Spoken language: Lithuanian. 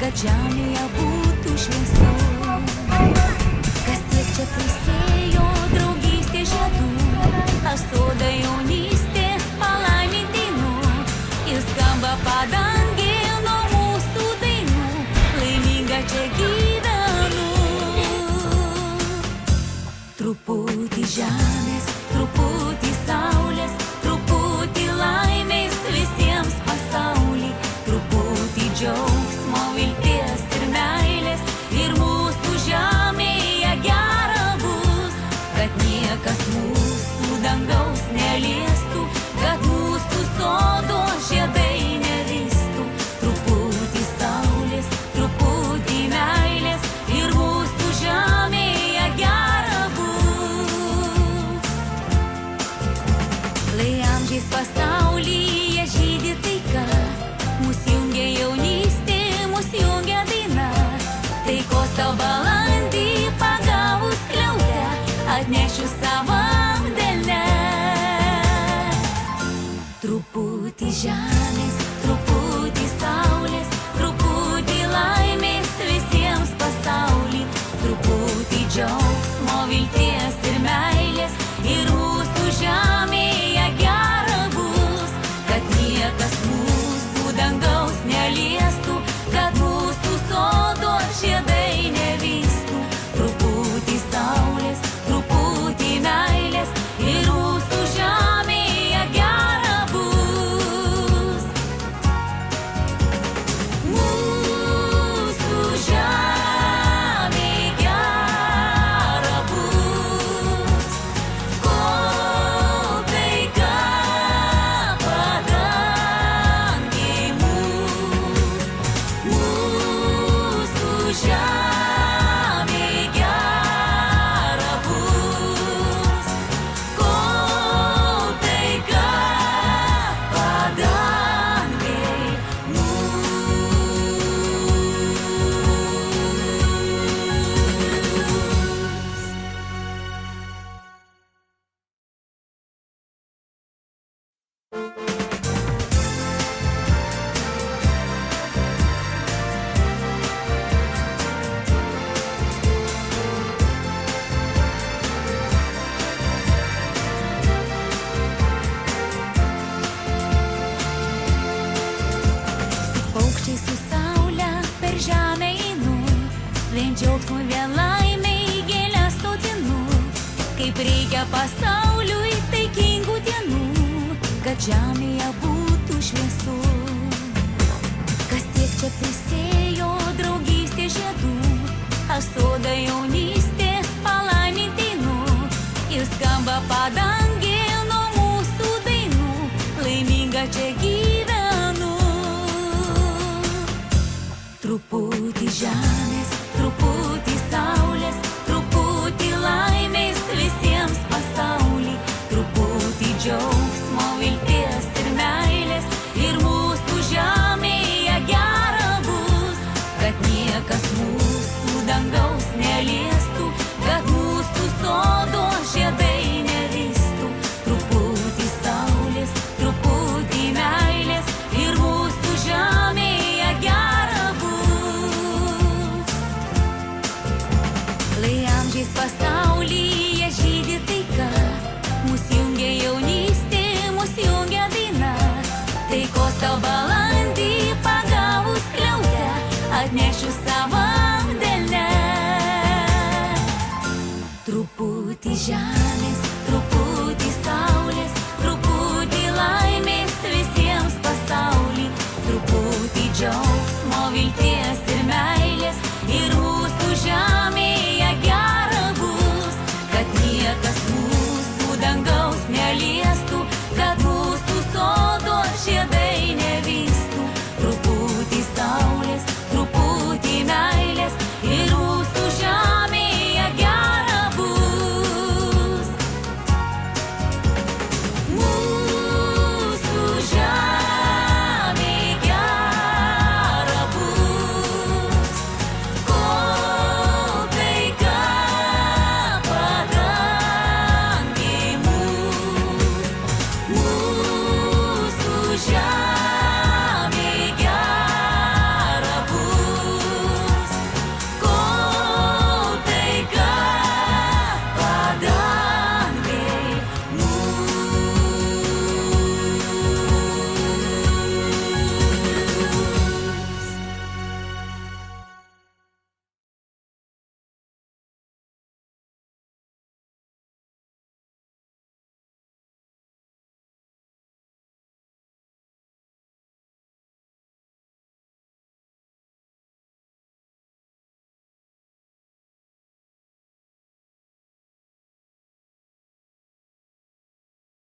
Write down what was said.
kad žemėje būtų šviesu. Kas tiek čia prisėjo draugystė žiedų, aš sodą jaunystės palaimintinu, ir skamba padangė nuo mūsų dainų, laiminga čia gyvenu. Truputį žemės, truputį saulės, truputį laimės visiems pasauly, truputį džiaugsmo, vilties ir meilės, ir mūsų žemėje gera bus, kad niekas mūsų dangaus neliestų, kad mūsų sodo žiedai neristų. Truputį saulės, truputį meilės, ir mūsų žemėje gera bus. Lai amžiais pasaulyje žydi taika, mus jungia jaunystė, mus jungia daina. Taikos tau balandį pagavus skliautę, atnešiu savam delne. Truputį žemės, truputį saulės, truputį laimės visiems pasauly, truputį džiaugsmo, vilties ir meilės, ir mūsų žemėje gera bus, kad niekas mūsų dangaus neliestų, kad mūsų sodo žiedai nevystų. Truputį saulės, truputį meilės, ir mūsų žemėje gera bus. Mūsų žemėje gera bus, kol taika padangėj mus. Mūsų žemėje gera bus, kol taika padangėj mus. Paukščiai su saule per žemę einu, vien džiaugsmui, vien laimei gėles sodinu. Kaip reikia pasauliui taikingų dienų, kad žemėje būtų šviesu. Kas tiek čia prisėjo draugystė žiedų, aš sodą jaunystės palaimintinu, ir skamba padangė nuo mūsų dainų, laiminga čia gyvenu. Truputį žemės, truputį saulės, truputį laimės visiems pasauly, truputį džiaugsmo, vilties ir meilės, ir mūsų žemėje gera bus, kad niekas mūsų dangaus neliestų, kad mūsų sodo žiedai neristų. Truputį saulės, truputį meilės, ir mūsų žemėje gera bus. Lai amžiais pasaulyje žydi taika, mus jungia jaunystė, mus jungia daina. Taikos tau balandį pagavus skliautę, atnešiu savam delne. Truputį žemės,